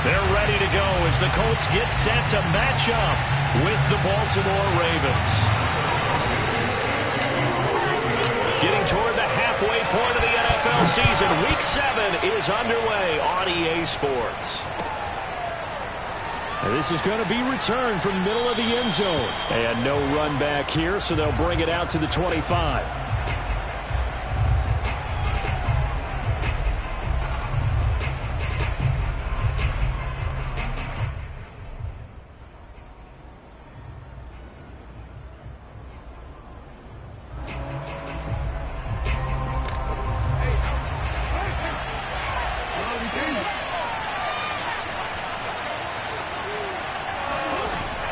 They're ready to go as the Colts get set to match up with the Baltimore Ravens. Getting toward the halfway point of the NFL season, Week 7 is underway on EA Sports. And this is going to be returned from the middle of the end zone. And no run back here, so they'll bring it out to the 25.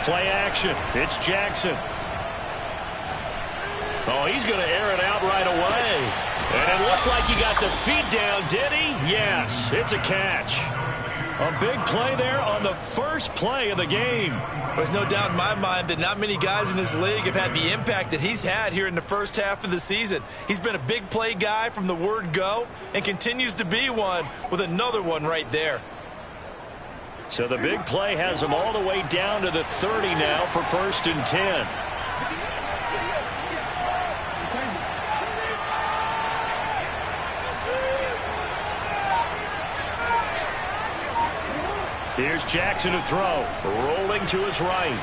Play action. It's Jackson. Oh, he's going to air it out right away. And it looked like he got the feet down, did he? Yes, it's a catch. A big play there on the first play of the game. There's no doubt in my mind that not many guys in this league have had the impact that he's had here in the first half of the season. He's been a big play guy from the word go and continues to be one with another one right there. So the big play has him all the way down to the 30 now for 1st and 10. Here's Jackson to throw, rolling to his right.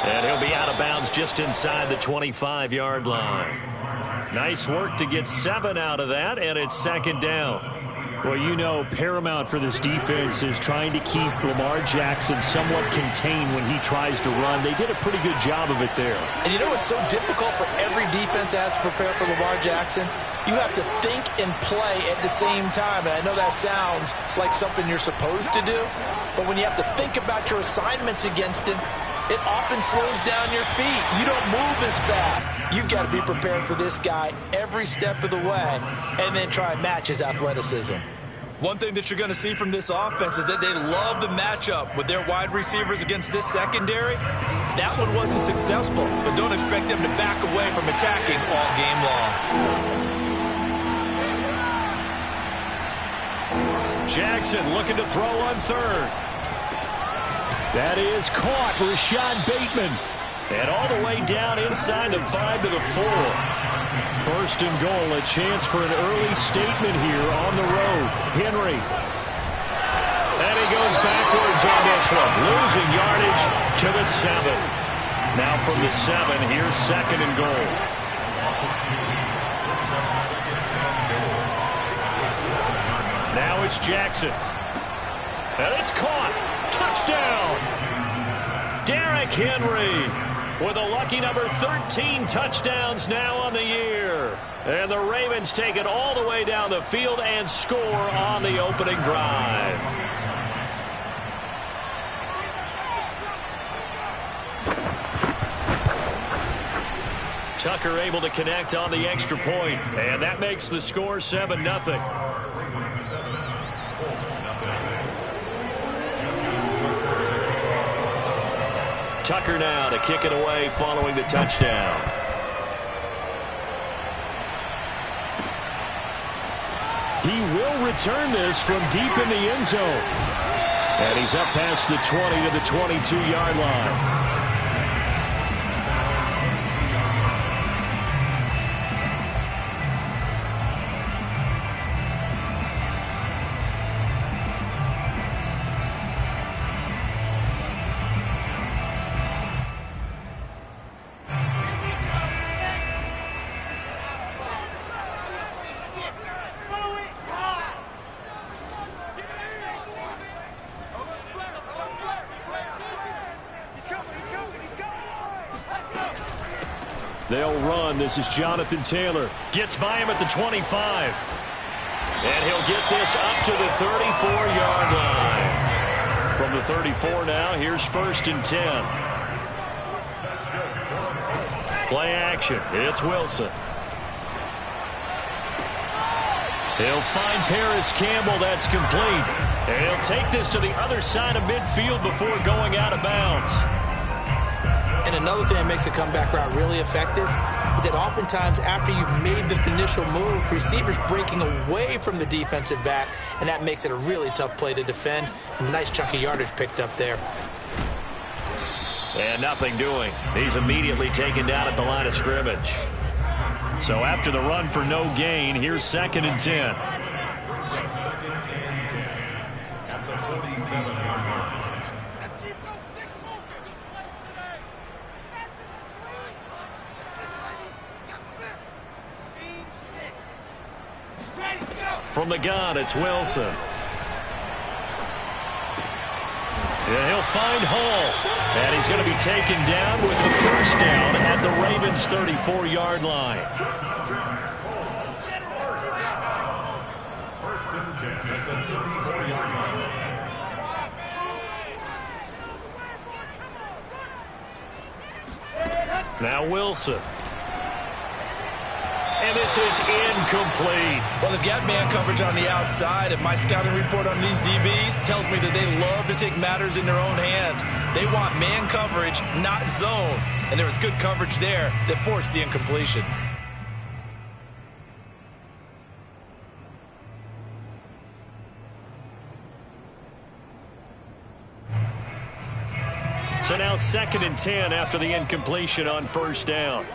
And he'll be out of bounds just inside the 25-yard line. Nice work to get 7 out of that, and it's 2nd down. Well, you know, paramount for this defense is trying to keep Lamar Jackson somewhat contained when he tries to run. They did a pretty good job of it there. And you know what's so difficult for every defense that has to prepare for Lamar Jackson? You have to think and play at the same time. And I know that sounds like something you're supposed to do, but when you have to think about your assignments against him, it often slows down your feet. You don't move as fast. You've got to be prepared for this guy every step of the way and then try and match his athleticism. One thing that you're going to see from this offense is that they love the matchup with their wide receivers against this secondary. That one wasn't successful, but don't expect them to back away from attacking all game long. Jackson looking to throw on 3rd. That is caught, Rashad Bateman. And all the way down inside the 5 to the 4. 1st and goal, a chance for an early statement here on the road. Henry. And he goes backwards on this one, losing yardage to the 7. Now from the 7, here's 2nd and goal. Now it's Jackson. And it's caught. Touchdown. Derrick Henry with a lucky number 13 touchdowns now on the year. And the Ravens take it all the way down the field and score on the opening drive. Tucker able to connect on the extra point, and that makes the score 7-0. Tucker now to kick it away following the touchdown. He will return this from deep in the end zone. And he's up past the 20 to the 22-yard line. They'll run. This is Jonathan Taylor. Gets by him at the 25. And he'll get this up to the 34-yard line. From the 34 now, here's 1st and 10. Play action. It's Wilson. He'll find Paris Campbell. That's complete. And he'll take this to the other side of midfield before going out of bounds. And another thing that makes a comeback route really effective is that oftentimes after you've made the initial move, receivers breaking away from the defensive back, and that makes it a really tough play to defend. And nice chunk of yardage picked up there. And nothing doing. He's immediately taken down at the line of scrimmage. So after the run for no gain, here's 2nd and 10. From the gun, it's Wilson. Yeah, he'll find Hall. And he's going to be taken down with the first down at the Ravens' 34-yard line. First and 10 at the 34-yard line. Now Wilson. And this is incomplete. Well, they've got man coverage on the outside, and my scouting report on these DBs tells me that they love to take matters in their own hands. They want man coverage, not zone. And there was good coverage there that forced the incompletion. So now 2nd and 10 after the incompletion on first down.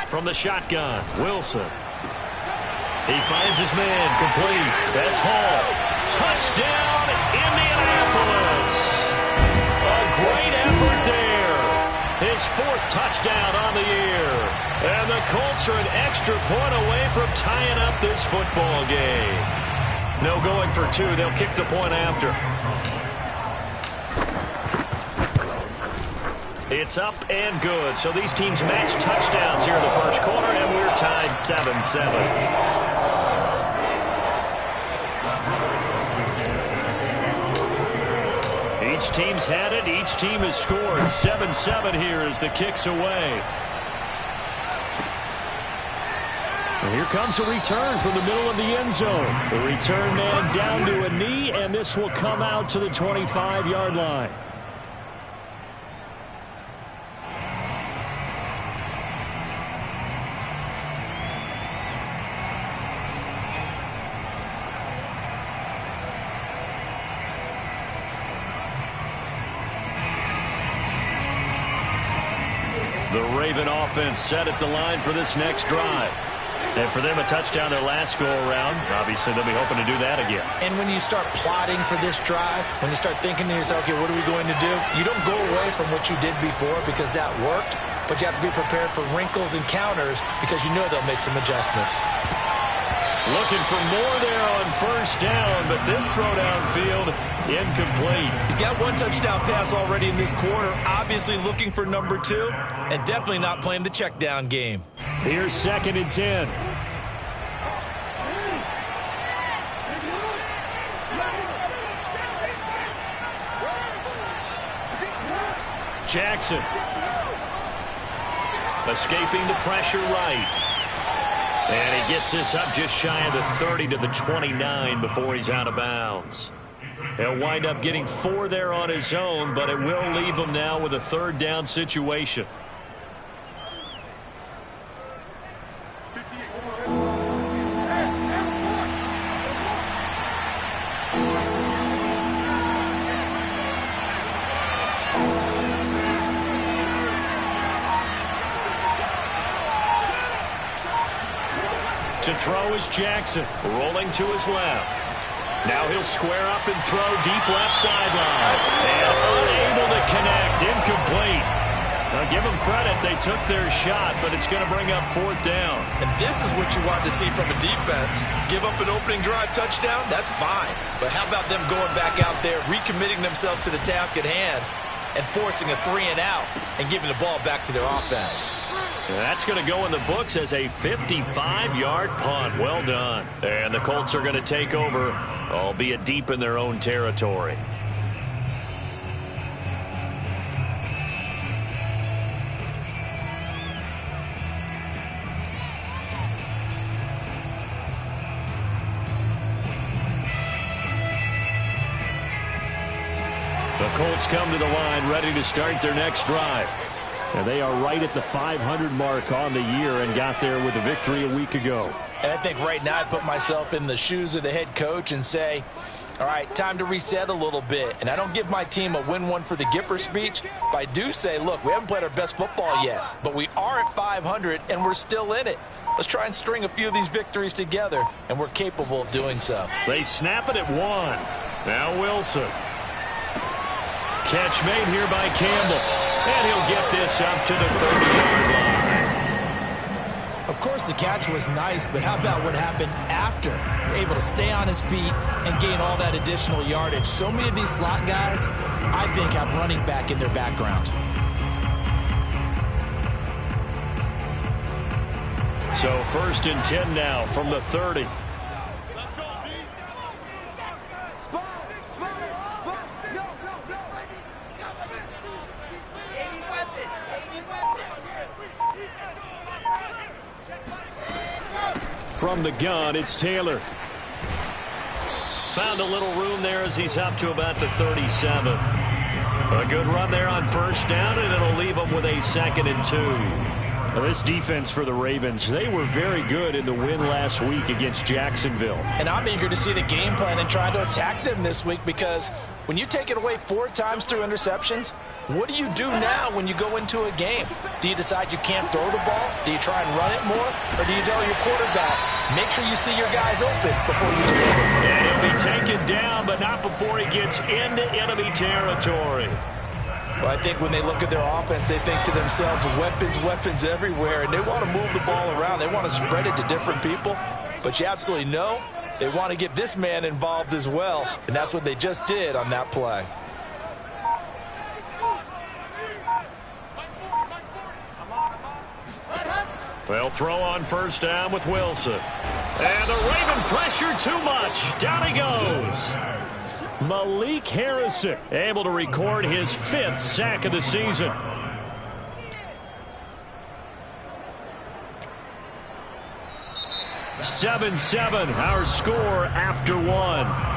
From the shotgun, Wilson. He finds his man, complete. That's Hall. Touchdown, Indianapolis. A great effort there. His 4th touchdown on the year. And the Colts are an extra point away from tying up this football game. No going for 2. They'll kick the point after. It's up and good. So these teams match touchdowns here in the first quarter, and we're tied 7-7. Each team's had it. Each team has scored. 7-7 here as the kick's away. And here comes a return from the middle of the end zone. The return man down to a knee, and this will come out to the 25-yard line. The Raven offense set at the line for this next drive. And for them, a touchdown their last go-around. Obviously, they'll be hoping to do that again. And when you start plotting for this drive, when you start thinking to yourself, okay, what are we going to do? You don't go away from what you did before because that worked, but you have to be prepared for wrinkles and counters because you know they'll make some adjustments. Looking for more there on first down, but this throw downfield, incomplete. He's got 1 touchdown pass already in this quarter, obviously looking for number 2, and definitely not playing the check down game. Here's 2nd and 10. Jackson. Escaping the pressure right. And he gets this up just shy of the 30 to the 29 before he's out of bounds. He'll wind up getting 4 there on his own, but it will leave him now with a 3rd down situation. To throw is Jackson, rolling to his left. Now he'll square up and throw deep left sideline. And unable to connect, incomplete. Now give them credit, they took their shot, but it's going to bring up 4th down. And this is what you want to see from a defense. Give up an opening drive touchdown, that's fine. But how about them going back out there, recommitting themselves to the task at hand, and forcing a 3-and-out and giving the ball back to their offense. That's going to go in the books as a 55-yard punt. Well done. And the Colts are going to take over, albeit deep in their own territory. Colts come to the line ready to start their next drive. And they are right at the 500 mark on the year and got there with a victory a week ago. And I think right now I put myself in the shoes of the head coach and say, all right, time to reset a little bit. And I don't give my team a win one for the Gipper speech, but I do say, look, we haven't played our best football yet, but we are at 500 and we're still in it. Let's try and string a few of these victories together, and we're capable of doing so. They snap it at 1. Now Wilson. Catch made here by Campbell. And he'll get this up to the 30-yard line. Of course, the catch was nice, but how about what happened after? Able to stay on his feet and gain all that additional yardage. So many of these slot guys, I think, have running back in their background. So 1st and 10 now from the 30. From the gun, it's Taylor. Found a little room there as he's up to about the 37. A good run there on 1st down, and it'll leave him with a 2nd and 2. Now, this defense for the Ravens, they were very good in the win last week against Jacksonville. And I'm eager to see the game plan and try to attack them this week, because when you take it away 4 times through interceptions, what do you do now when you go into a game? Do you decide you can't throw the ball? Do you try and run it more? Or do you tell your quarterback, make sure you see your guys open before you deliver? And he'll be taken down, but not before he gets into enemy territory. Well, I think when they look at their offense, they think to themselves, weapons, weapons everywhere, and they want to move the ball around. They want to spread it to different people. But you absolutely know they want to get this man involved as well, and that's what they just did on that play. They'll throw on 1st down with Wilson. And the Raven pressure too much. Down he goes. Malik Harrison able to record his 5th sack of the season. (7-7) our score after 1.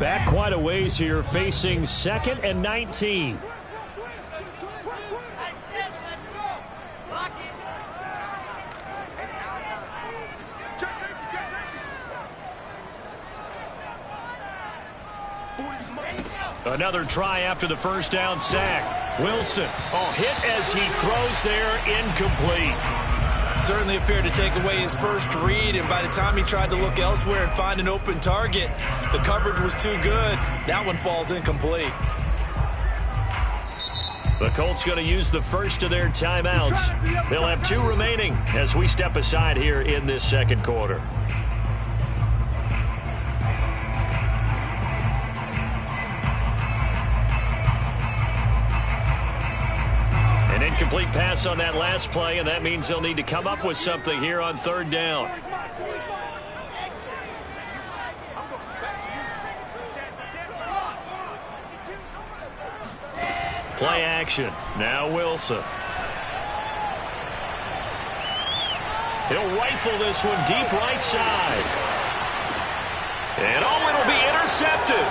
Back quite a ways here, facing 2nd and 19. Another try after the 1st down sack. Wilson, hit as he throws there, incomplete. Certainly appeared to take away his first read, and by the time he tried to look elsewhere and find an open target, the coverage was too good. That one falls incomplete. The Colts going to use the first of their timeouts. They'll have 2 remaining as we step aside here in this 2nd quarter. Incomplete pass on that last play, and that means they'll need to come up with something here on 3rd down. Play action. Now Wilson. He'll rifle this one deep right side. And it'll be intercepted.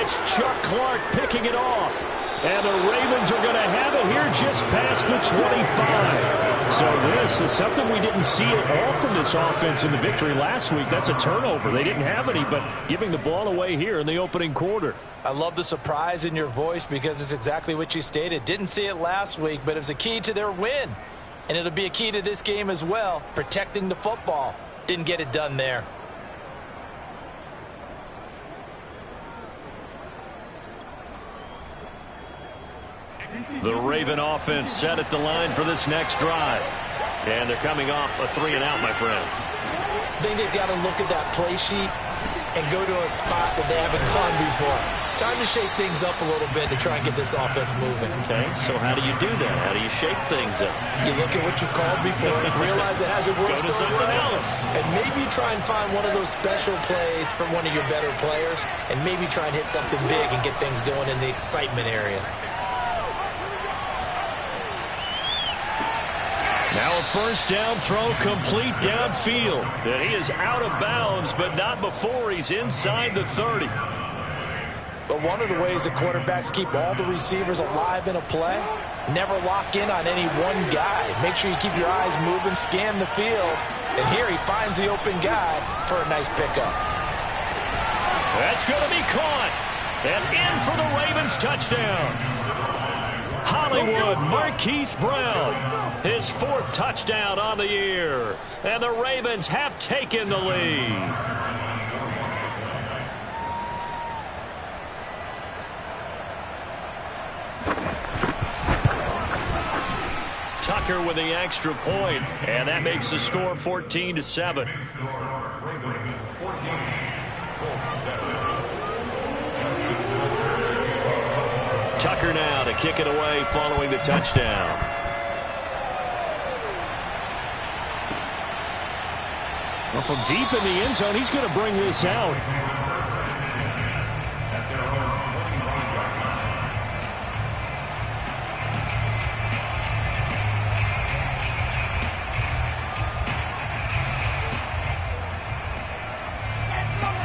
It's Chuck Clark picking it off. And the Ravens are going to have it here just past the 25. So this is something we didn't see at all from this offense in the victory last week. That's a turnover. They didn't have any, but giving the ball away here in the opening quarter. I love the surprise in your voice because it's exactly what you stated. Didn't see it last week, but it was a key to their win. And it'll be a key to this game as well, protecting the football. Didn't get it done there. The Raven offense set at the line for this next drive. And they're coming off a 3-and-out, my friend. I think they've got to look at that play sheet and go to a spot that they haven't gone before. trying to shake things up a little bit to try and get this offense moving. Okay, so how do you do that? How do you shake things up? You look at what you called before, realize it hasn't worked so well, and maybe try and find one of those special plays from one of your better players, and maybe try and hit something big and get things going in the excitement area. Now a first down throw complete downfield. And he is out of bounds, but not before he's inside the 30. But one of the ways that quarterbacks keep all the receivers alive in a play, never lock in on any one guy. Make sure you keep your eyes moving, scan the field. And here he finds the open guy for a nice pickup. That's going to be caught. And in for the Ravens touchdown. Hollywood Marquise Brown, his 4th touchdown on the year. And the Ravens have taken the lead. Tucker with the extra point, and that makes the score 14-7. Tucker now to kick it away following the touchdown. Well, from deep in the end zone, he's going to bring this out.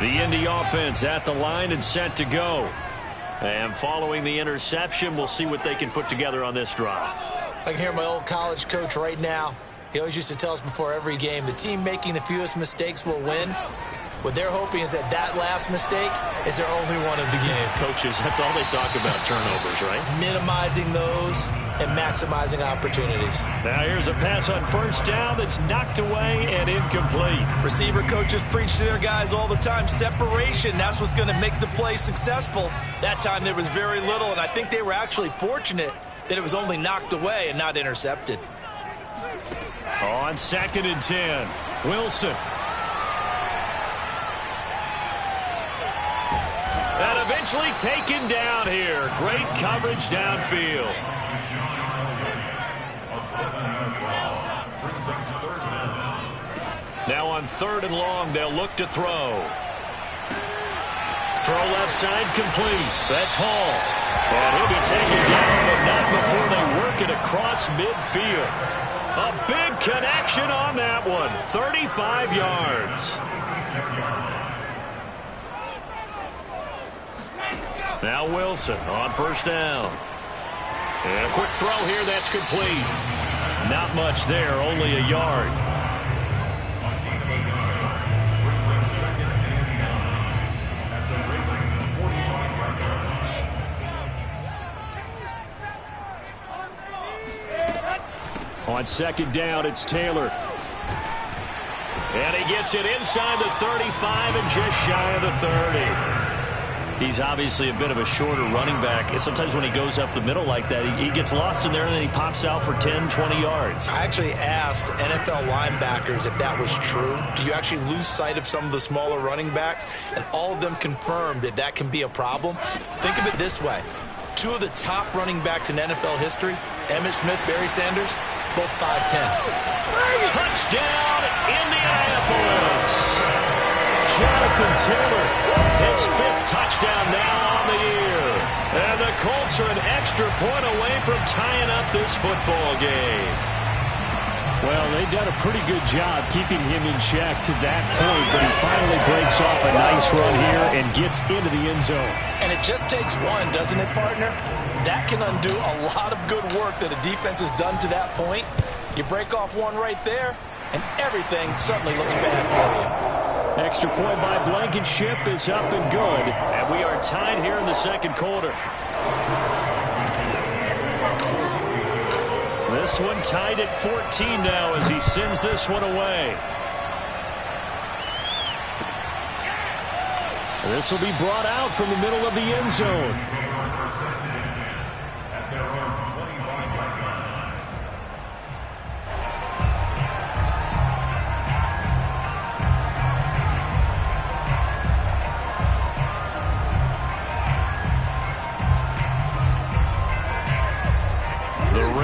The Indy offense at the line and set to go. And following the interception, we'll see what they can put together on this drive. I can hear my old college coach right now. He always used to tell us before every game, the team making the fewest mistakes will win. What they're hoping is that that last mistake is their only one of the game. Coaches, that's all they talk about, turnovers, right? Minimizing those and maximizing opportunities. Now here's a pass on first down that's knocked away and incomplete. Receiver coaches preach to their guys all the time. Separation, that's what's going to make the play successful. That time there was very little, and I think they were actually fortunate that it was only knocked away and not intercepted. On 2nd and 10, Wilson. And eventually taken down here. Great coverage downfield. Now on 3rd and long, they'll look to throw. Throw left side complete. That's Hall. And he'll be taken down, but not before they work it across midfield. A big connection on that one. 35 yards. Now Wilson on first down. And a quick throw here that's complete. Not much there, only a yard. On 2nd down, it's Taylor. And he gets it inside the 35 and just shy of the 30. He's obviously a bit of a shorter running back. And sometimes when he goes up the middle like that, he gets lost in there and then he pops out for 10, 20 yards. I actually asked NFL linebackers if that was true. Do you actually lose sight of some of the smaller running backs? And all of them confirmed that that can be a problem. Think of it this way. 2 of the top running backs in NFL history, Emmitt Smith, Barry Sanders, both 5'10". Touchdown, Indianapolis. Jonathan Taylor, his 5th touchdown now on the year. And the Colts are an extra point away from tying up this football game. Well, they've done a pretty good job keeping him in check to that point, but he finally breaks off a nice run here and gets into the end zone. And it just takes one, doesn't it, partner? That can undo a lot of good work that a defense has done to that point. You break off one right there, and everything suddenly looks bad for you. Extra point by Blankenship is up and good. And we are tied here in the 2nd quarter. This one tied at 14 now as he sends this one away. This will be brought out from the middle of the end zone.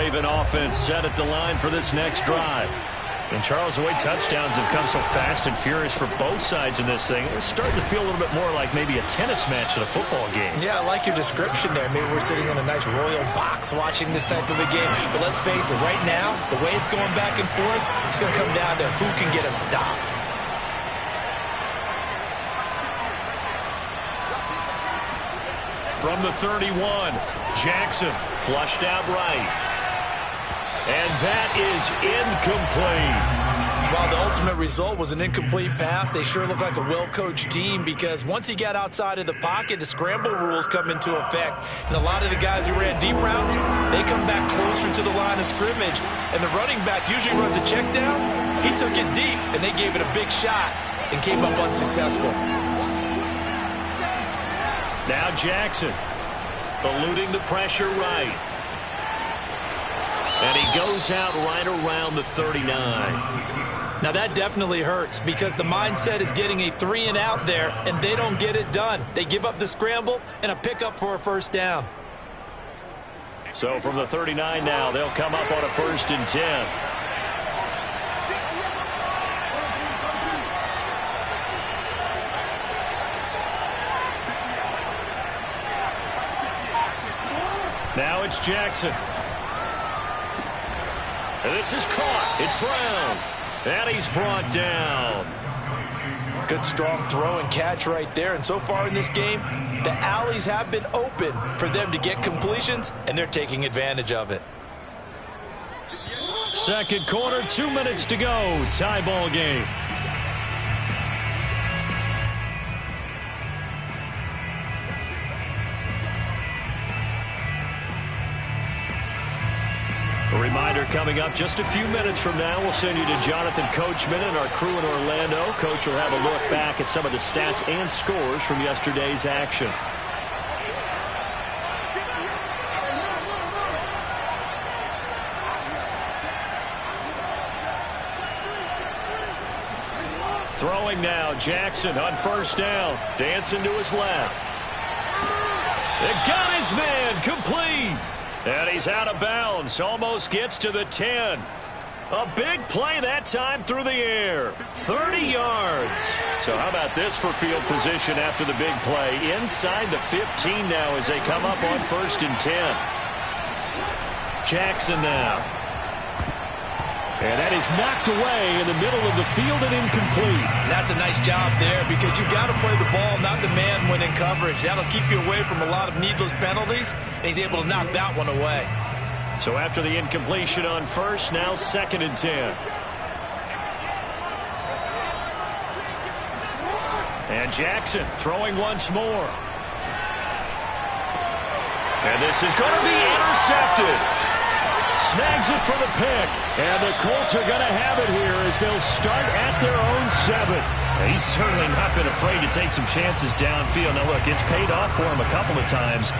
Raven offense set at the line for this next drive. And Charles, the way touchdowns have come so fast and furious for both sides in this thing, it's starting to feel a little bit more like maybe a tennis match than a football game. Yeah, I like your description there. Maybe we're sitting in a nice royal box watching this type of a game. But let's face it, right now, the way it's going back and forth, it's going to come down to who can get a stop. From the 31, Jackson flushed out right. And that is incomplete. While the ultimate result was an incomplete pass, they sure look like a well-coached team because once he got outside of the pocket, the scramble rules come into effect. And a lot of the guys who ran deep routes, they come back closer to the line of scrimmage. And the running back usually runs a check down. He took it deep, and they gave it a big shot and came up unsuccessful. Now Jackson eluding the pressure right. And he goes out right around the 39. Now that definitely hurts because the mindset is getting a 3 and out there, and they don't get it done. They give up the scramble and a pickup for a first down. So from the 39 now, they'll come up on a 1st and 10. Now it's Jackson. And this is caught. It's Brown. And he's brought down. Good strong throw and catch right there. And so far in this game, the alleys have been open for them to get completions, and they're taking advantage of it. Second quarter, 2 minutes to go. Tie ball game. A reminder coming up just a few minutes from now. We'll send you to Jonathan Coachman and our crew in Orlando. Coach will have a look back at some of the stats and scores from yesterday's action. Throwing now, Jackson on 1st down. Dancing to his left. It got his man complete. And he's out of bounds. Almost gets to the 10. A big play that time through the air. 30 yards. So how about this for field position after the big play? Inside the 15 now as they come up on 1st and 10. Jackson now. And that is knocked away in the middle of the field and incomplete. That's a nice job there because you've got to play the ball, not the man when in coverage. That'll keep you away from a lot of needless penalties, and he's able to knock that one away. So after the incompletion on 1st, now 2nd and 10. And Jackson throwing once more. And this is going to be intercepted. Snags it for the pick. And the Colts are going to have it here as they'll start at their own 7. He's certainly not been afraid to take some chances downfield. Now, look, it's paid off for him a couple of times.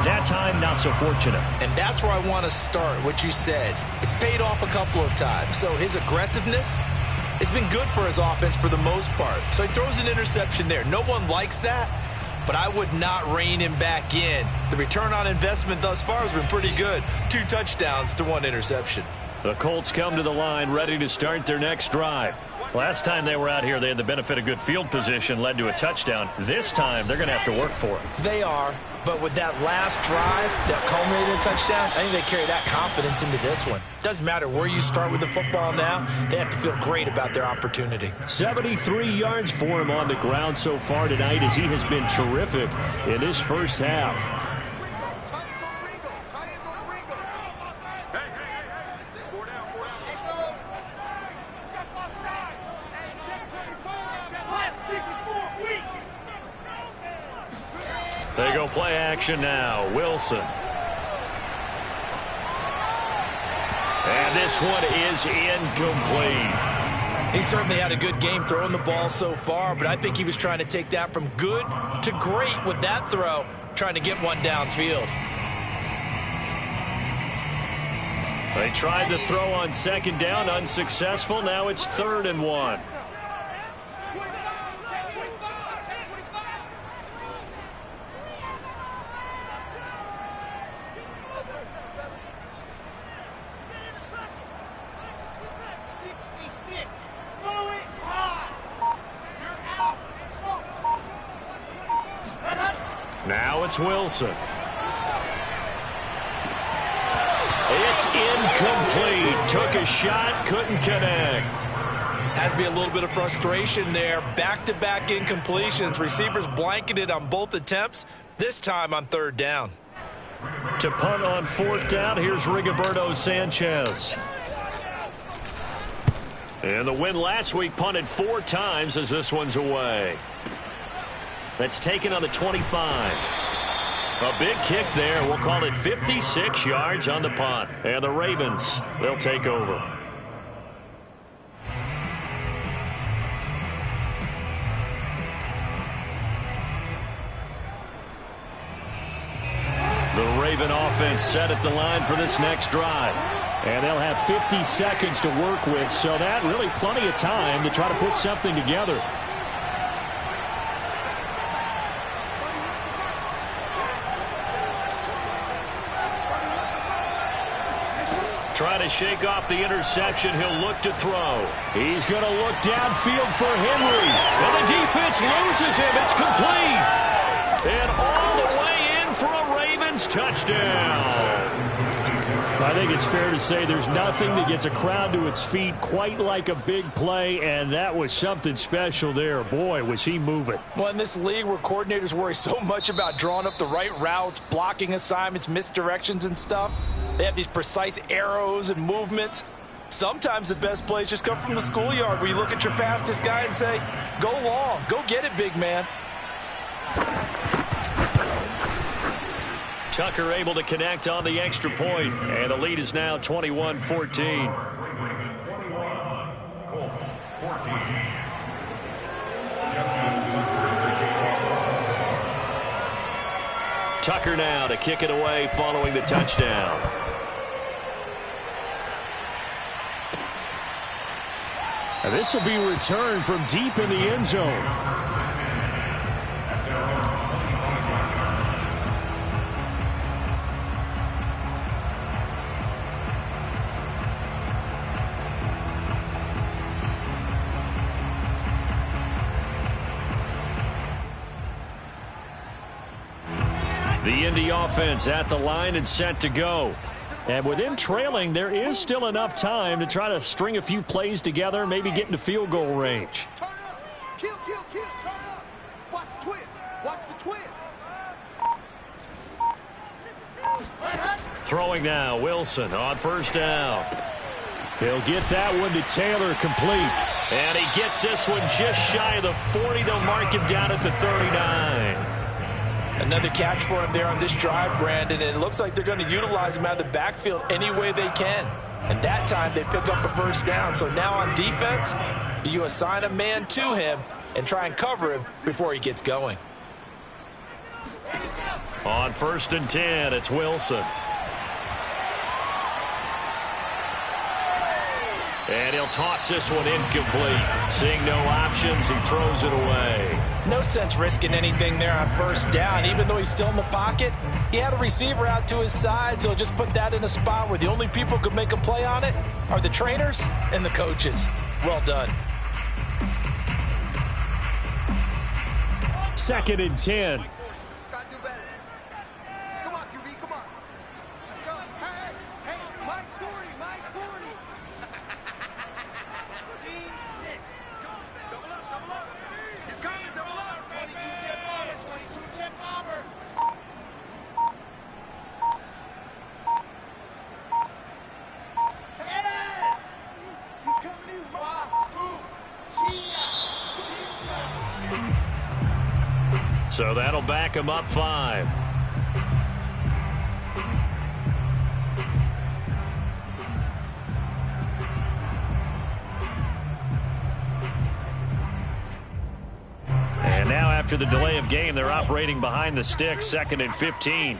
That time, not so fortunate. And that's where I want to start, what you said. It's paid off a couple of times. So his aggressiveness has been good for his offense for the most part. So he throws an interception there. No one likes that, but I would not rein him back in. The return on investment thus far has been pretty good. 2 touchdowns to 1 interception. The Colts come to the line ready to start their next drive. Last time they were out here, they had the benefit of good field position, led to a touchdown. This time, they're going to have to work for it. They are, but with that last drive that culminated in a touchdown, I think they carry that confidence into this one. Doesn't matter where you start with the football now, they have to feel great about their opportunity. 73 yards for him on the ground so far tonight as he has been terrific in this first half. They go play action now. Wilson. And this one is incomplete. He certainly had a good game throwing the ball so far, but I think he was trying to take that from good to great with that throw, trying to get one downfield. They tried the throw on 2nd down, unsuccessful. Now it's 3rd and 1. it's Wilson. It's incomplete. Took a shot, couldn't connect. Has to be a little bit of frustration there. Back-to-back incompletions. Receivers blanketed on both attempts, this time on third down. To punt on fourth down, here's Rigoberto Sanchez. And the win last week punted 4 times as this one's away. That's taken on the 25. A big kick there. We'll call it 56 yards on the punt. And the Ravens, they'll take over. The Raven offense set at the line for this next drive. And they'll have 50 seconds to work with, so that really plenty of time to try to put something together. Trying to shake off the interception. He'll look to throw. He's going to look downfield for Henry. And the defense loses him. It's complete. And all the way in for a Ravens touchdown. I think it's fair to say there's nothing that gets a crowd to its feet quite like a big play, and that was something special there. Boy, was he moving. Well, in this league where coordinators worry so much about drawing up the right routes, blocking assignments, misdirections and stuff, they have these precise arrows and movements. Sometimes the best plays just come from the schoolyard where you look at your fastest guy and say, go long, go get it, big man. Tucker able to connect on the extra point, and the lead is now 21-14. Colts 14. Tucker now to kick it away following the touchdown. And this will be returned from deep in the end zone. The Indy offense at the line and set to go. And with them trailing, there is still enough time to try to string a few plays together, maybe get into field goal range. Turn up. Kill, kill, kill. Turn up. Watch the twist. Watch the twist. Throwing now, Wilson on first down. He'll get that one to Taylor complete. And he gets this one just shy of the 40. They'll mark him down at the 39. Another catch for him there on this drive, Brandon, and it looks like they're going to utilize him out of the backfield any way they can. And that time they pick up a first down. So now on defense, do you assign a man to him and try and cover him before he gets going? On 1st and 10, it's Wilson. And he'll toss this one incomplete. Seeing no options, he throws it away. No sense risking anything there on first down. Even though he's still in the pocket, he had a receiver out to his side, so just put that in a spot where the only people who could make a play on it are the trainers and the coaches. Well done. 2nd and 10. Gotta do better. Come on, QB, come on. Let's go. Hey, hey, hey, Mike 40, Mike 40. Scene 6. Double up, double up. He's coming, double up. 22 chip bomber, 22 chip bomber. Yes! He's coming in. 1, 2, Chia. So that'll back him up 5. And now after the delay of game, they're operating behind the sticks, 2nd and 15.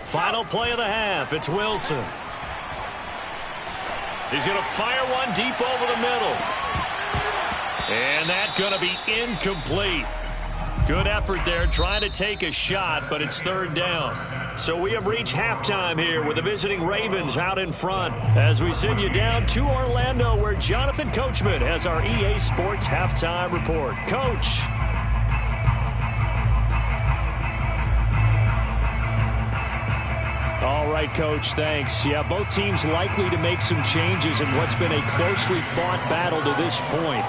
Final play of the half. It's Wilson. He's going to fire one deep over the middle. And that's going to be incomplete. Good effort there trying to take a shot, but it's 3rd down. So we have reached halftime here with the visiting Ravens out in front as we send you down to Orlando where Jonathan Coachman has our EA Sports halftime report. Coach. All right, Coach, thanks. Yeah, both teams likely to make some changes in what's been a closely fought battle to this point.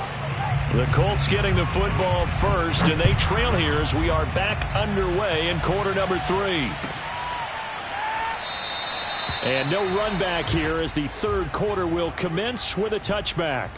The Colts getting the football first, and they trail here as we are back underway in quarter number 3. And no run back here as the third quarter will commence with a touchback.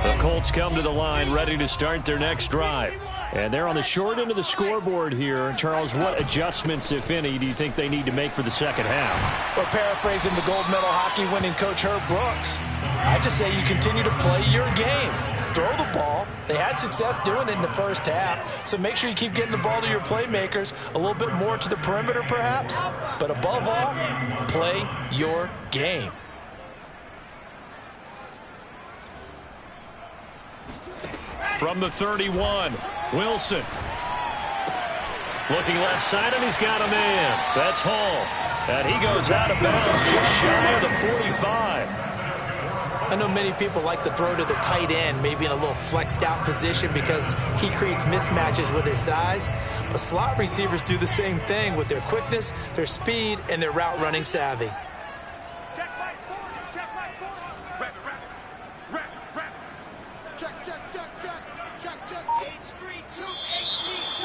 The Colts come to the line ready to start their next drive. And they're on the short end of the scoreboard here. Charles, what adjustments, if any, do you think they need to make for the second half? We're paraphrasing the gold medal hockey winning coach Herb Brooks. I just say you continue to play your game. Throw the ball. They had success doing it in the first half, so make sure you keep getting the ball to your playmakers, a little bit more to the perimeter perhaps, but above all, play your game. From the 31, Wilson. Looking left side, and he's got a man. That's Hall. And he goes out of bounds just shy of the 45. I know many people like to throw to the tight end, maybe in a little flexed out position because he creates mismatches with his size. But slot receivers do the same thing with their quickness, their speed, and their route running savvy.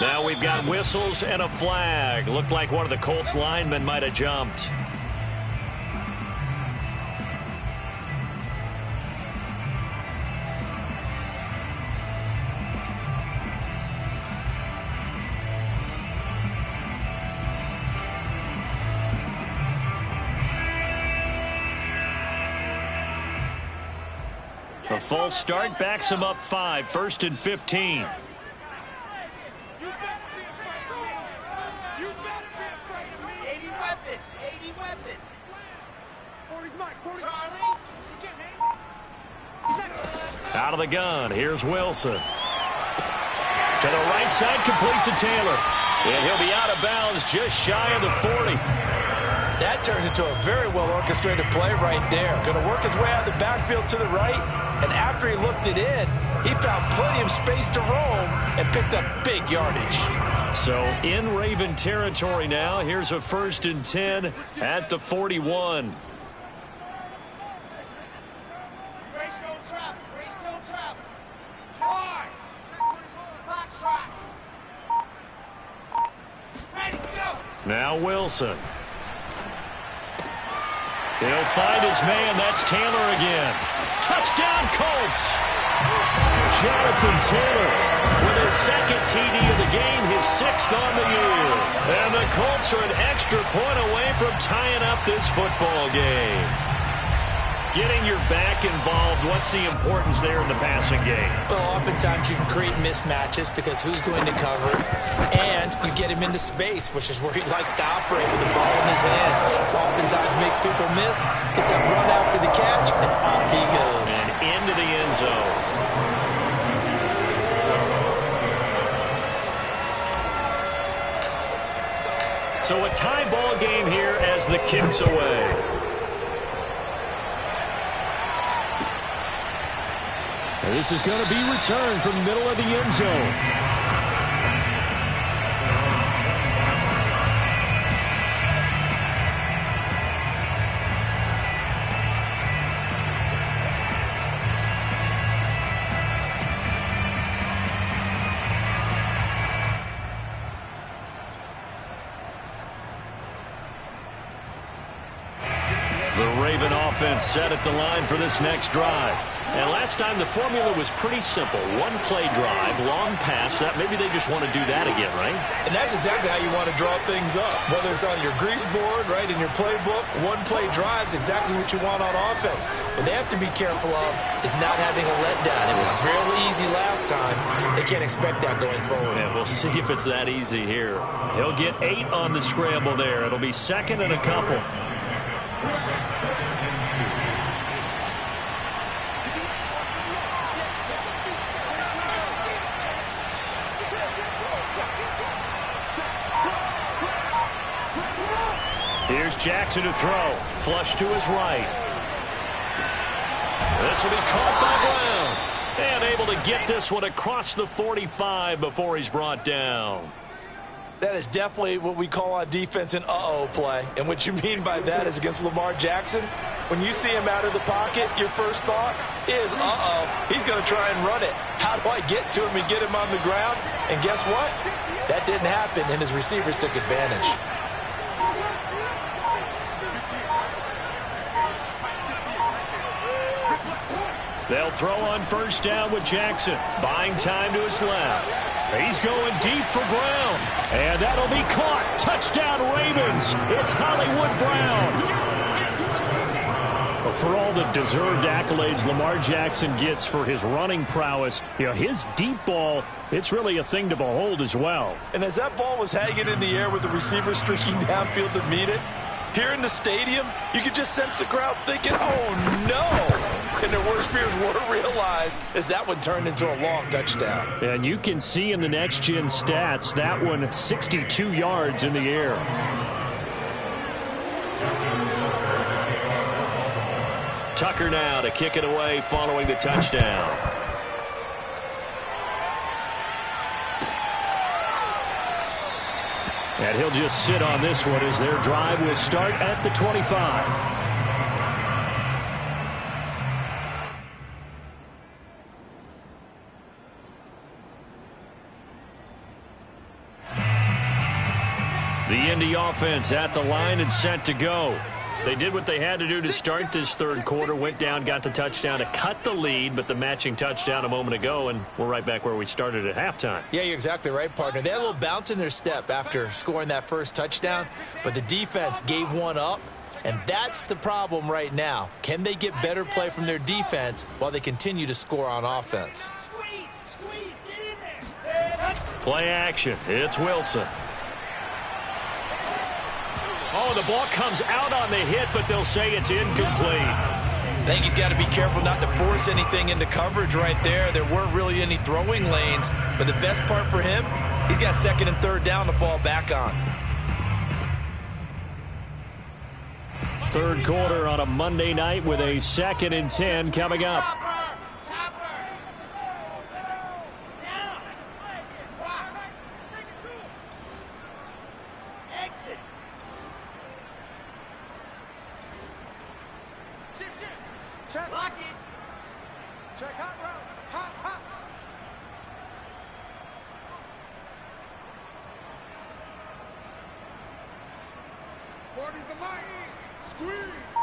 Now we've got whistles and a flag. Looked like one of the Colts linemen might have jumped. A false start backs him up 5, 1st and 15. Out of the gun, here's Wilson. To the right side, complete to Taylor. And he'll be out of bounds just shy of the 40. That turns into a very well-orchestrated play right there. Going to work his way out of the backfield to the right, and after he looked it in, he found plenty of space to roam and picked up big yardage. So in Raven territory now, here's a 1st and 10 at the 41. Now Wilson. He'll find his man. That's Taylor again. Touchdown, Colts. Jonathan Taylor with his 2nd TD of the game, his 6th on the year. And the Colts are an extra point away from tying up this football game. Getting your back involved, what's the importance there in the passing game? Well, oftentimes you can create mismatches because who's going to cover it, and you get him into space, which is where he likes to operate with the ball in his hands. Oftentimes makes people miss, gets that run after the catch, and off he goes. And into the end zone. So a tie ball game here as the kick's away. And this is going to be returned from the middle of the end zone. offense set at the line for this next drive. And last time the formula was pretty simple. One play drive, long pass. That maybe they just want to do that again, right? And that's exactly how you want to draw things up. Whether it's on your grease board, right, in your playbook, one play drive is exactly what you want on offense. What they have to be careful of is not having a letdown. It was fairly easy last time. They can't expect that going forward. Yeah, we'll see if it's that easy here. He'll get 8 on the scramble there. It'll be second and a couple. Here's Jackson to throw. Flush to his right. This will be caught by Brown. And able to get this one across the 45 before he's brought down. That is definitely what we call on defense an uh-oh play. And what you mean by that is against Lamar Jackson, when you see him out of the pocket, your first thought is, uh-oh, he's going to try and run it. How do I get to him and get him on the ground? And guess what? That didn't happen, and his receivers took advantage. They'll throw on first down with Jackson. Buying time to his left. He's going deep for Brown. And that'll be caught. Touchdown Ravens. It's Hollywood Brown. For all the deserved accolades Lamar Jackson gets for his running prowess, you know, his deep ball, it's really a thing to behold as well. And as that ball was hanging in the air with the receiver streaking downfield to meet it, here in the stadium, you could just sense the crowd thinking, oh, no. And their worst fears were realized as that one turned into a long touchdown. And you can see in the next-gen stats, that one 62 yards in the air. Tucker now to kick it away following the touchdown. And he'll just sit on this one as their drive will start at the 25. The Indy offense at the line and set to go. They did what they had to do to start this third quarter. Went down, got the touchdown to cut the lead, but the matching touchdown a moment ago, and we're right back where we started at halftime. Yeah, you're exactly right, partner. They had a little bounce in their step after scoring that first touchdown, but the defense gave one up, and that's the problem right now. Can they get better play from their defense while they continue to score on offense? Squeeze, get in there. Play action. It's Wilson. Oh, the ball comes out on the hit, but they'll say it's incomplete. I think he's got to be careful not to force anything into coverage right there. There weren't really any throwing lanes, but the best part for him, he's got second and third down to fall back on. Third quarter on a Monday night with a 2nd and 10 coming up. Check. Lock it. Check hot route. Hot. 40's the line. Squeeze.